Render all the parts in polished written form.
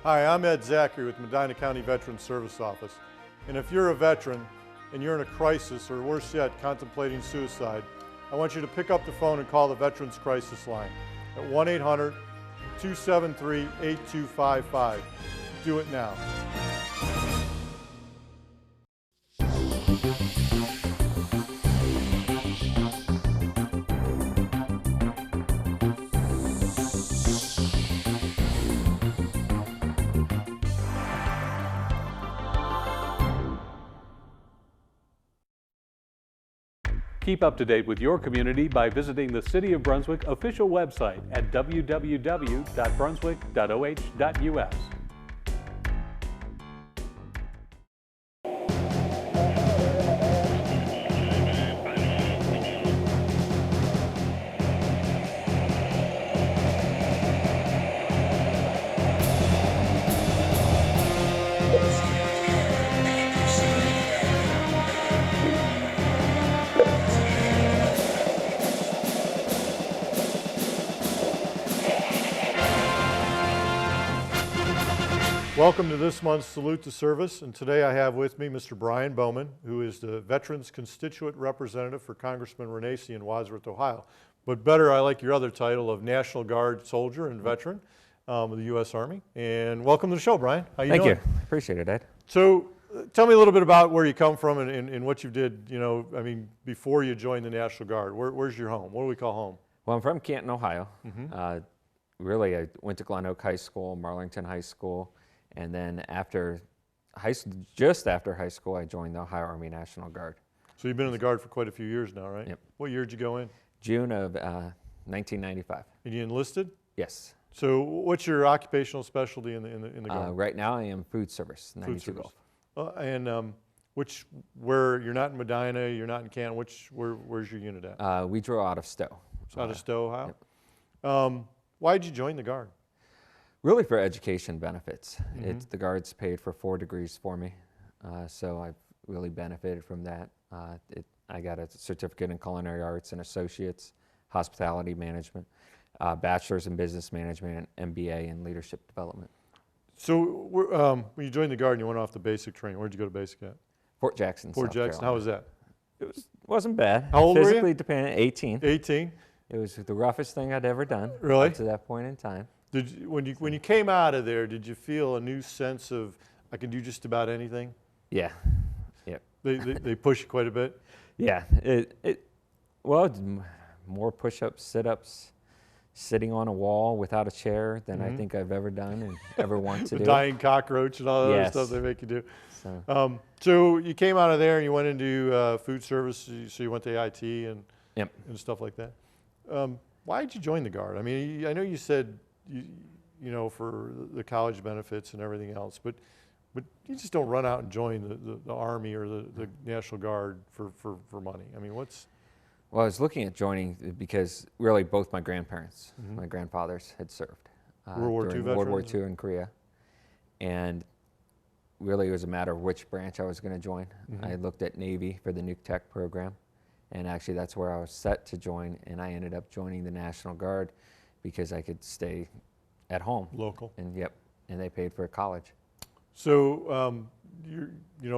Hi, I'm Ed Zachary with Medina County Veterans Service Office. And if you're a veteran and you're in a crisis, or worse yet, contemplating suicide, I want you to pick up the phone and call the Veterans Crisis Line at 1-800-273-8255. Do it now. Keep up to date with your community by visiting the City of Brunswick official website at www.brunswick.oh.us. Welcome to this month's Salute to Service, and today I have with me Mr. Bryan Bowman, who is the Veterans Constituent Representative for Congressman Renacci in Wadsworth, Ohio. But better, I like your other title of National Guard soldier and veteran of the U.S. Army. And welcome to the show, Bryan. How you doing? Thank you. Appreciate it, Ed. So tell me a little bit about where you come from and what you did, before you joined the National Guard. Where's your home? What do we call home? Well, I'm from Canton, Ohio. Really, I went to Glen Oak High School, Marlington High School, and then just after high school, I joined the Ohio Army National Guard. So you've been in the Guard for quite a few years now, right? Yep. What year did you go in? June of 1995. And you enlisted? Yes. So what's your occupational specialty in the Guard? Right now, I am food service, 92 Golf. Where you're not in Medina, you're not in Canton, where's your unit at? We draw out of Stowe. So out of Stowe, Ohio? Yep. Why did you join the Guard? Really for education benefits. The Guard's paid for 4 degrees for me, so I've really benefited from that. I got a certificate in culinary arts and associates, hospitality management, bachelor's in business management, and MBA in leadership development. So when you joined the Guard and you went off the basic training, where'd you go to basic at? Fort Jackson, Fort South Jackson. Carolina. How was that? It wasn't bad. How old were you? Physically dependent, 18. 18. It was the roughest thing I'd ever done. Really? Up to that point in time. When you came out of there, did you feel a new sense of I can do just about anything? Yeah. Yep. They push you quite a bit. Yeah. More push-ups, sit-ups, sitting on a wall without a chair than I think I've ever done and ever want to The do. dying cockroach and all that other stuff they make you do. So you came out of there and you went into food service. So you went to IT and stuff like that. Why did you join the Guard? I mean, I know you said for the college benefits and everything else, but you just don't run out and join the Army or the National Guard for money. I mean, what's... Well, I was looking at joining because really both my grandparents, my grandfathers had served. World War II veterans? World War II in Korea. And really it was a matter of which branch I was going to join. I looked at Navy for the Nuke Tech program, and actually that's where I was set to join, and I ended up joining the National Guard because I could stay at home. Local. And and they paid for college. So,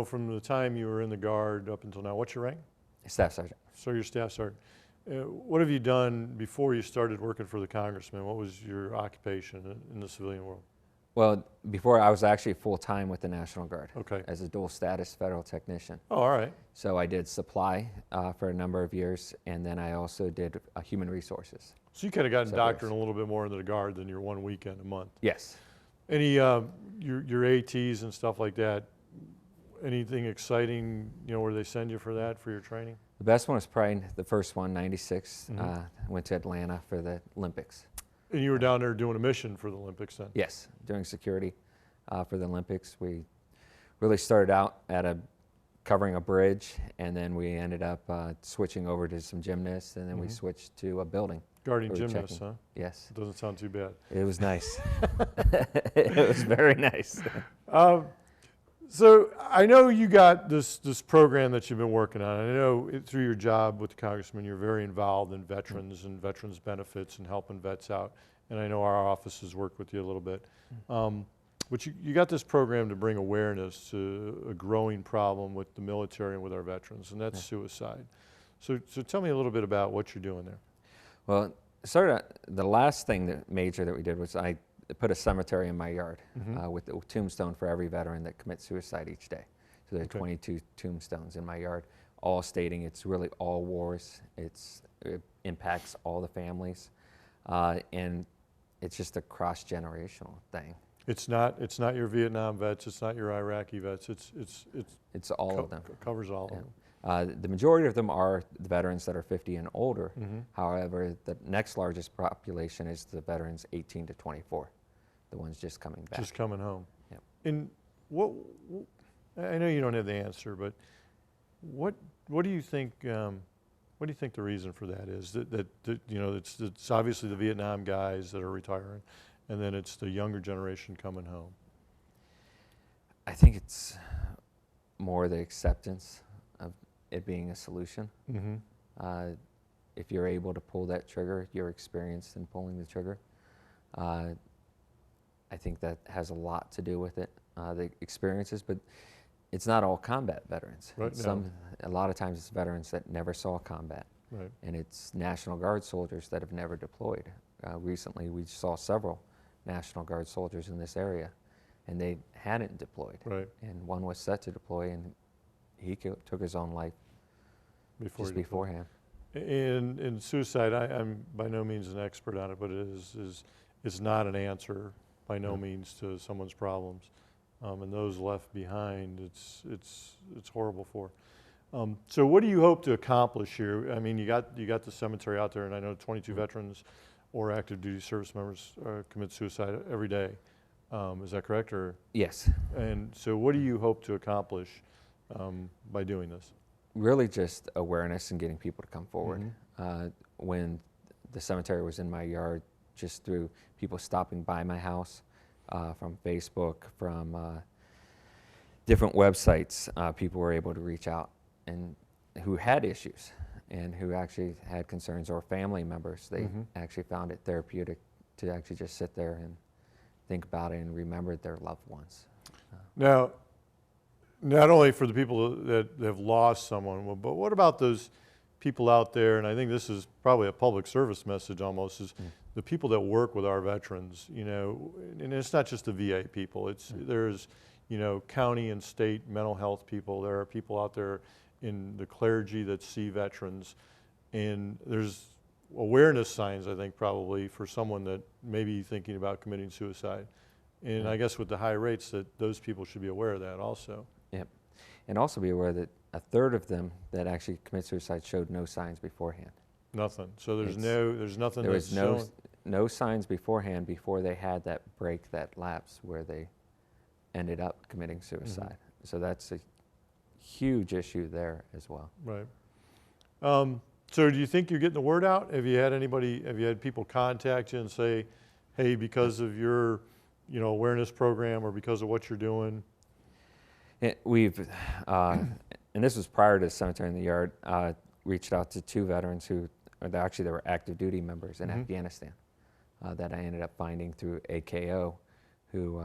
from the time you were in the Guard up until now, what's your rank? Staff Sergeant. So you're Staff Sergeant. What have you done before you started working for the Congressman? What was your occupation in the civilian world? Well, before I was actually full-time with the National Guard. Okay. As a dual status federal technician. Oh, all right. So I did supply for a number of years, and then I also did human resources. So you kind of got indoctrinated a little bit more into the Guard than your one weekend a month. Yes. Any your ATs and stuff like that? Anything exciting? Where they send you for that for your training? The best one was probably the first one, '96. Went to Atlanta for the Olympics. And you were down there doing a mission for the Olympics then? Yes, doing security for the Olympics. We really started out at covering a bridge, and then we ended up switching over to some gymnasts, and then we switched to a building. Guarding gymnasts, huh? Yes. Doesn't sound too bad. It was nice. It was very nice. So I know you got this program that you've been working on. I know through your job with the Congressman, you're very involved in veterans and veterans benefits and helping vets out. And I know our office has worked with you a little bit. but you got this program to bring awareness to a growing problem with the military and with our veterans, and that's suicide. So tell me a little bit about what you're doing there. Well, the last thing major that we did was I put a cemetery in my yard with a tombstone for every veteran that commits suicide each day. So there are 22 tombstones in my yard, all stating it's really all wars. It impacts all the families, and it's just a cross-generational thing. It's not your Vietnam vets. It's not your Iraqi vets. It's all of them. Covers all of them. The majority of them are the veterans that are 50 and older. However, the next largest population is the veterans 18 to 24, the ones just coming back. Just coming home. Yep. And I know you don't have the answer, but what do you think? What do you think the reason for that is? That you know, it's obviously the Vietnam guys that are retiring, and then it's the younger generation coming home. I think it's more the acceptance of it being a solution. If you're able to pull that trigger, you're experienced in pulling the trigger. I think that has a lot to do with it, the experiences, but it's not all combat veterans. Right. A lot of times it's veterans that never saw combat. Right. And it's National Guard soldiers that have never deployed. Recently we saw several National Guard soldiers in this area, and they hadn't deployed. Right. And one was set to deploy, and he took his own life beforehand. In suicide, I'm by no means an expert on it, but it's not an answer by no means to someone's problems, and those left behind, it's horrible for. So what do you hope to accomplish here? I mean, you got the cemetery out there, and I know 22 veterans or active duty service members commit suicide every day. Is that correct? Or yes. And so what do you hope to accomplish by doing this? Really just awareness and getting people to come forward. When the cemetery was in my yard, just through people stopping by my house, from Facebook, from different websites, people were able to reach out and who had issues and who actually had concerns, or family members. They actually found it therapeutic to actually just sit there and think about it and remember their loved ones. Now, not only for the people that have lost someone, but what about those people out there, and I think this is probably a public service message almost, is the people that work with our veterans, you know, and it's not just the VA people, there's, you know, county and state mental health people, there are people out there in the clergy that see veterans, and there's awareness signs, I think, probably for someone that may be thinking about committing suicide. And I guess with the high rates, that those people should be aware of that also. Yep. And also be aware that a third of them that actually commit suicide showed no signs beforehand. Nothing. So there's nothing. There was no signs beforehand before they had that break, that lapse where they ended up committing suicide. So that's a huge issue there as well. Right. So do you think you're getting the word out? Have you had people contact you and say, hey, because of your, you know, awareness program or because of what you're doing? We've, and this was prior to Cemetery in the Yard, reached out to 2 veterans who, they were active duty members in Afghanistan that I ended up finding through AKO, who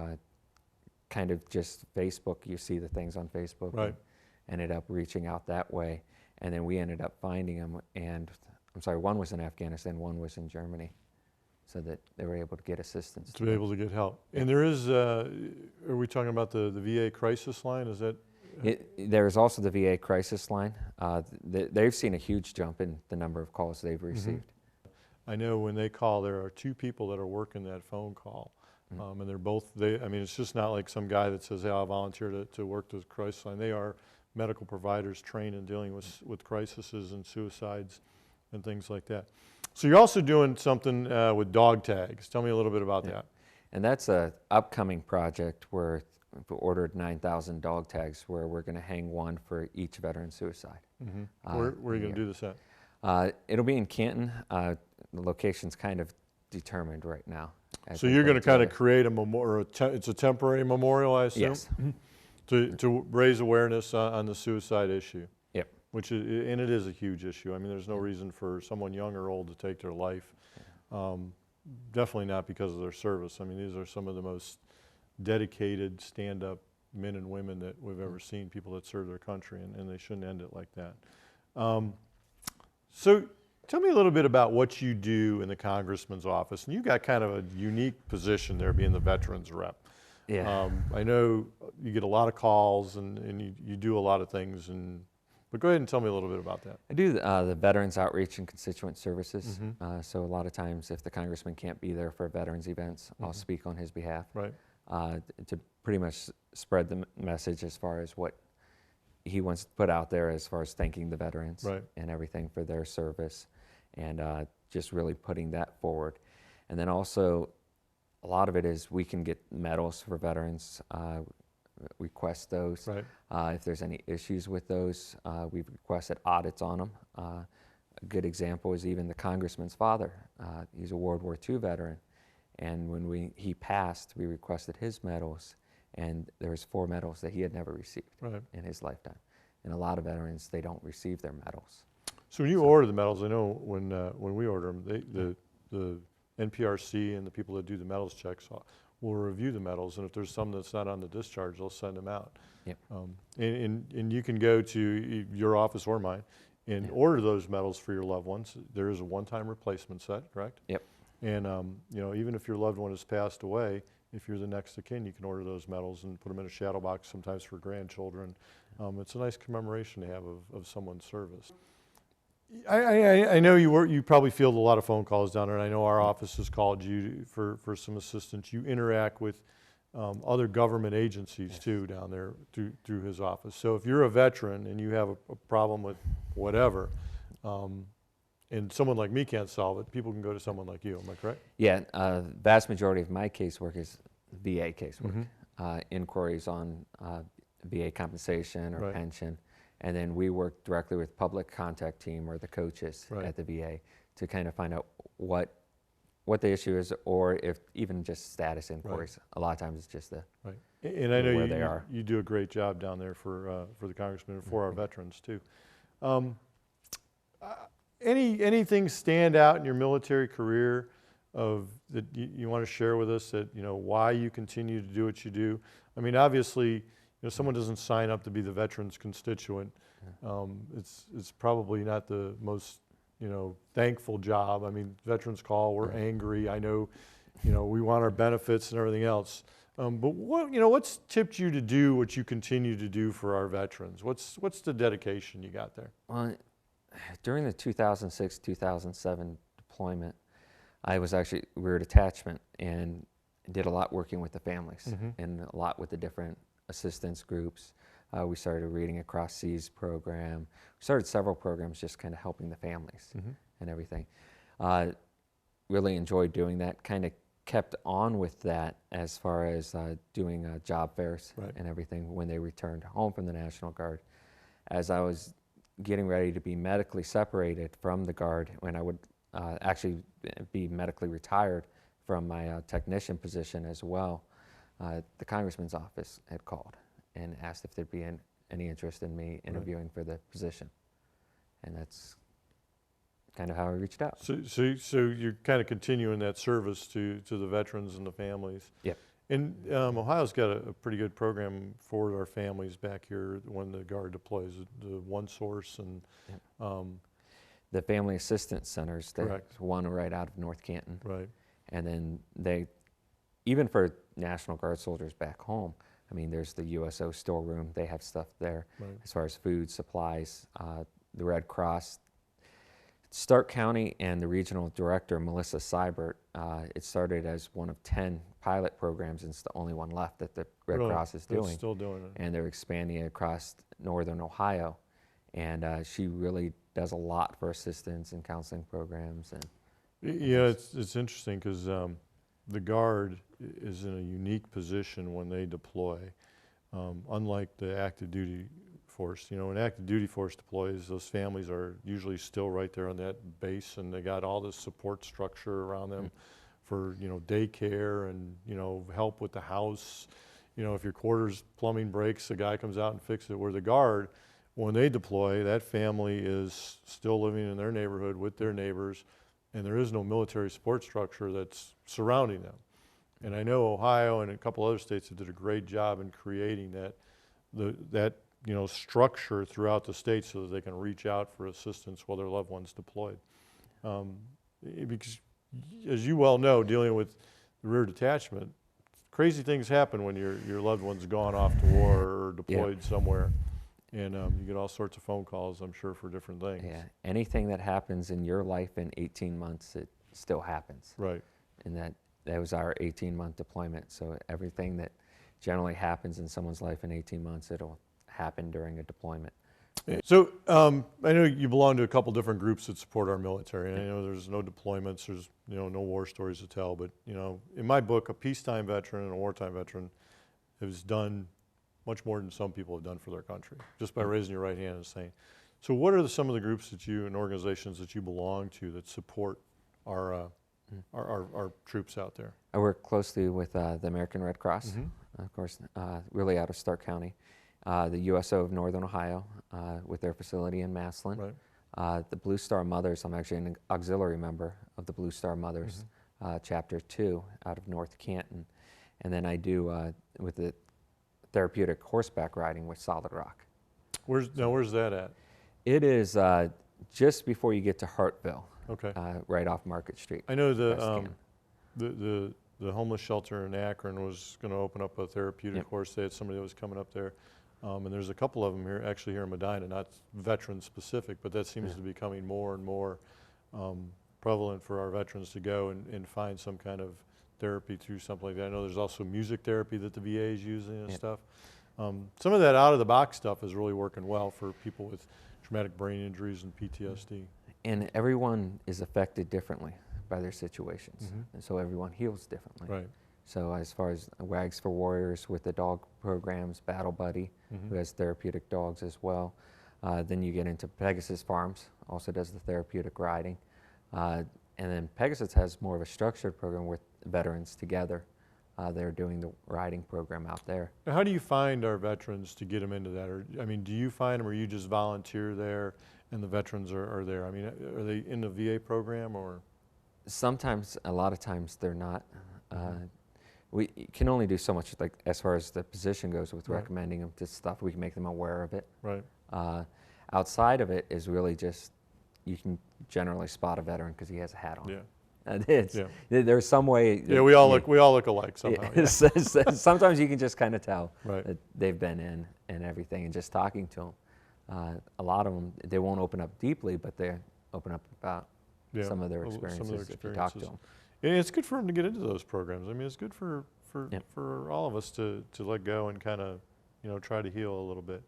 kind of just Facebook, you see the things on Facebook. Right. Ended up reaching out that way, and then we ended up finding them, and I'm sorry, one was in Afghanistan, one was in Germany, so that they were able to get assistance. To be able to get help. And there is, are we talking about the VA crisis line? Is that? There's also the VA crisis line. They've seen a huge jump in the number of calls they've received. I know when they call, there are 2 people that are working that phone call. And they're both, I mean, it's just not like some guy that says, hey, I'll volunteer to work the crisis line. They are medical providers trained in dealing with crises and suicides and things like that. So you're also doing something with dog tags. Tell me a little bit about that. And that's an upcoming project where we ordered 9,000 dog tags, where we're going to hang one for each veteran suicide. Where are you going to do this at? It'll be in Canton. The location's kind of determined right now. So you're going to kind of create a memorial, it's a temporary memorial, I assume? Yes. To raise awareness on the suicide issue. Yep. Which is, and it is a huge issue. I mean, there's no reason for someone young or old to take their life. Definitely not because of their service. I mean, these are some of the most dedicated, stand-up men and women that we've ever seen, people that serve their country, and they shouldn't end it like that. So tell me a little bit about what you do in the Congressman's office. And you got kind of a unique position there, being the veterans rep. Yeah. I know you get a lot of calls and you do a lot of things, but go ahead and tell me a little bit about that. I do the Veterans Outreach and Constituent Services. So a lot of times if the Congressman can't be there for veterans events, I'll speak on his behalf. Right. To pretty much spread the message as far as what he wants to put out there as far as thanking the veterans and everything for their service, and just really putting that forward. And then also a lot of it is we can get medals for veterans, request those. Right. If there's any issues with those, we've requested audits on them. A good example is even the Congressman's father. He's a World War II veteran, and when he passed, we requested his medals, and there was 4 medals that he had never received in his lifetime. And a lot of veterans, they don't receive their medals. So when you order the medals, I know when we order them, the NPRC and the people that do the medals checks will review the medals, and if there's some that's not on the discharge, they'll send them out. Yep. And you can go to your office or mine and order those medals for your loved ones. There is a one-time replacement set, correct? Yep. And you know, even if your loved one has passed away, if you're the next of kin, you can order those medals and put them in a shadow box, sometimes for grandchildren. It's a nice commemoration to have of someone's service. I know you probably field a lot of phone calls down there, and I know our office has called you for some assistance. You interact with other government agencies too down there through his office. So if you're a veteran and you have a problem with whatever, and someone like me can't solve it, people can go to someone like you. Am I correct? Yeah, vast majority of my casework is VA casework. Inquiries on VA compensation or pension. And then we work directly with public contact team or the coaches at the VA to kind of find out what the issue is, or if even just status inquiries. A lot of times it's just the and I know where they are. You do a great job down there for the Congressman and for our veterans too. Anything stand out in your military career that you want to share with us, that why you continue to do what you do? I mean, obviously, someone doesn't sign up to be the veterans constituent. It's probably not the most thankful job. I mean, veterans call, we're angry. I know, we want our benefits and everything else. But what's tipped you to do what you continue to do for our veterans? What's the dedication you got there? Well, during the 2006-2007 deployment, I was actually rear detachment and did a lot working with the families and a lot with the different assistance groups. We started a Reading Across Seas program. We started several programs just kind of helping the families and everything. Really enjoyed doing that, kind of kept on with that as far as doing job fairs and everything when they returned home from the National Guard. As I was getting ready to be medically separated from the Guard, when I would actually be medically retired from my technician position as well, the Congressman's office had called and asked if there'd be any interest in me interviewing for the position. And that's kind of how I reached out. So you're kind of continuing that service to the veterans and the families. Yep. And Ohio's got a pretty good program for our families back here when the Guard deploys, the One Source and the Family Assistance Centers. There's one right out of North Canton. Right. And then even for National Guard soldiers back home, I mean, there's the USO storeroom. They have stuff there as far as food, supplies. The Red Cross, Stark County, and the regional director, Melissa Seibert, it started as one of 10 pilot programs, and it's the only one left that the Red Cross is doing. Still doing it. And they're expanding it across northern Ohio. And she really does a lot for assistance and counseling programs. And it's interesting because the Guard is in a unique position when they deploy, unlike the active duty force. When active duty force deploys, those families are usually still right there on that base, and they got all this support structure around them for daycare and help with the house. If your quarters plumbing breaks, the guy comes out and fixes it. Where the Guard, when they deploy, that family is still living in their neighborhood with their neighbors, and there is no military support structure that's surrounding them. And I know Ohio and a couple other states that did a great job in creating that structure throughout the state so that they can reach out for assistance while their loved one's deployed. Because, as you well know, dealing with the rear detachment, crazy things happen when your loved one's gone off to war or deployed somewhere. And you get all sorts of phone calls, I'm sure, for different things. Yeah, anything that happens in your life in 18 months, it still happens. Right. And that was our 18-month deployment. So everything that generally happens in someone's life in 18 months, it'll happen during a deployment. So I know you belong to a couple different groups that support our military. And I know there's no deployments, there's no war stories to tell. But in my book, a peacetime veteran and a wartime veteran has done much more than some people have done for their country, just by raising your right hand and saying. So what are some of the groups that you and organizations that you belong to that support our troops out there? I work closely with the American Red Cross, of course, really out of Stark County. The USO of Northern Ohio with their facility in Massillon. Right. The Blue Star Mothers, I'm actually an auxiliary member of the Blue Star Mothers, Chapter 2 out of North Canton. And then I do with the Therapeutic horseback riding with Solid Rock. Where's that at? It is just before you get to Hartville, right off Market Street. I know the homeless shelter in Akron was going to open up a Therapeutic horse. They had somebody that was coming up there. And there's a couple of them here in Medina, not veteran specific, but that seems to be becoming more and more prevalent for our veterans to go and find some kind of therapy through something like that. I know there's also music therapy that the VA is using and stuff. Some of that out-of-the-box stuff is really working well for people with traumatic brain injuries and PTSD. And everyone is affected differently by their situations, and so everyone heals differently. Right. So as far as Wags for Warriors with the dog programs, Battle Buddy, who has therapeutic dogs as well. Then you get into Pegasus Farms, also does the therapeutic riding. And then Pegasus has more of a structured program with veterans together. They're doing the riding program out there. Now, how do you find our veterans to get them into that? Or, I mean, do you find them or you just volunteer there and the veterans are there? I mean, are they in the VA program or? Sometimes, a lot of times they're not. We can only do so much, like as far as the position goes with recommending them to stuff. We can make them aware of it. Right. Outside of it is really just, you can generally spot a veteran because he has a hat on. Yeah. There's some way. Yeah, we all look alike somehow. Yeah. Sometimes you can just kind of tell that they've been in and everything, and just talking to them. A lot of them, they won't open up deeply, but they open up about some of their experiences if you talk to them. And it's good for them to get into those programs. I mean, it's good for all of us to let go and kind of, try to heal a little bit.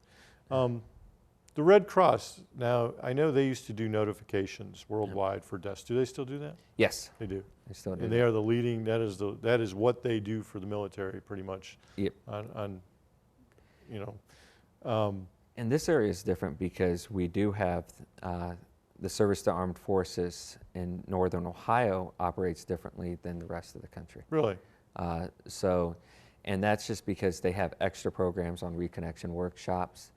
The Red Cross, now, I know they used to do notifications worldwide for deaths. Do they still do that? Yes. They do. They still do. And they are the leading, that is what they do for the military pretty much. Yep. And this area is different because we do have the Service to Armed Forces in Northern Ohio operates differently than the rest of the country. Really? And that's just because they have extra programs on reconnection workshops.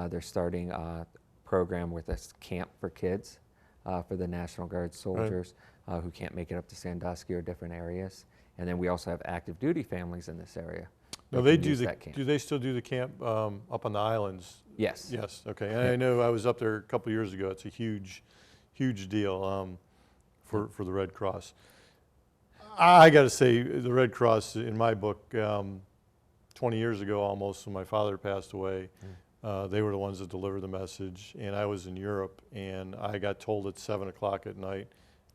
They're starting a program with a camp for kids for the National Guard soldiers who can't make it up to Sandusky or different areas. And then we also have active duty families in this area. No, they do do they still do the camp up on the islands? Yes. Yes, okay. And I know I was up there a couple years ago. It's a huge deal for the Red Cross. I got to say, the Red Cross, in my book, 20 years ago almost, when my father passed away, they were the ones that delivered the message. And I was in Europe, and I got told at 7 o'clock at night,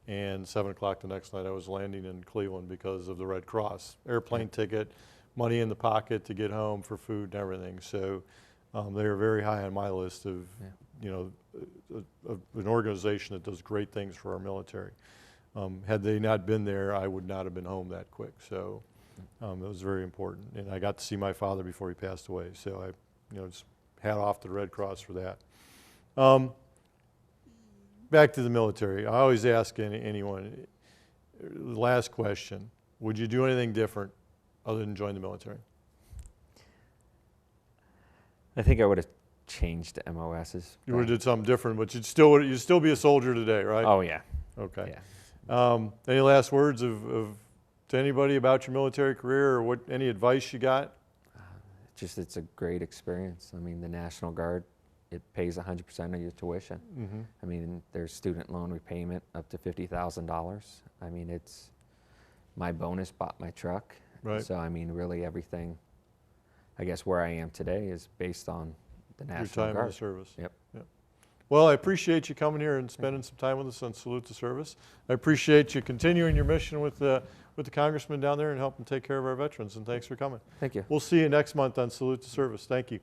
and 7 o'clock the next night I was landing in Cleveland because of the Red Cross. Airplane ticket, money in the pocket to get home for food and everything. So they are very high on my list of, an organization that does great things for our military. Had they not been there, I would not have been home that quick. So it was very important. And I got to see my father before he passed away. So I, just hat off to the Red Cross for that. Back to the military. I always ask anyone, last question, would you do anything different other than join the military? I think I would have changed MOSs. You would have did something different, but you'd still be a soldier today, right? Oh, yeah. Okay. Yeah. Any last words to to anybody about your military career or any advice you got? Just it's a great experience. I mean, the National Guard, it pays 100% of your tuition. Mm-hmm. I mean, there's student loan repayment up to $50,000. I mean, my bonus bought my truck. Right. So, I mean, really everything, I guess where I am today is based on the National Guard. Your time in the service. Yep. Yep. Well, I appreciate you coming here and spending some time with us on Salute to Service. I appreciate you continuing your mission with the Congressman down there and helping take care of our veterans, and thanks for coming. Thank you. We'll see you next month on Salute to Service. Thank you.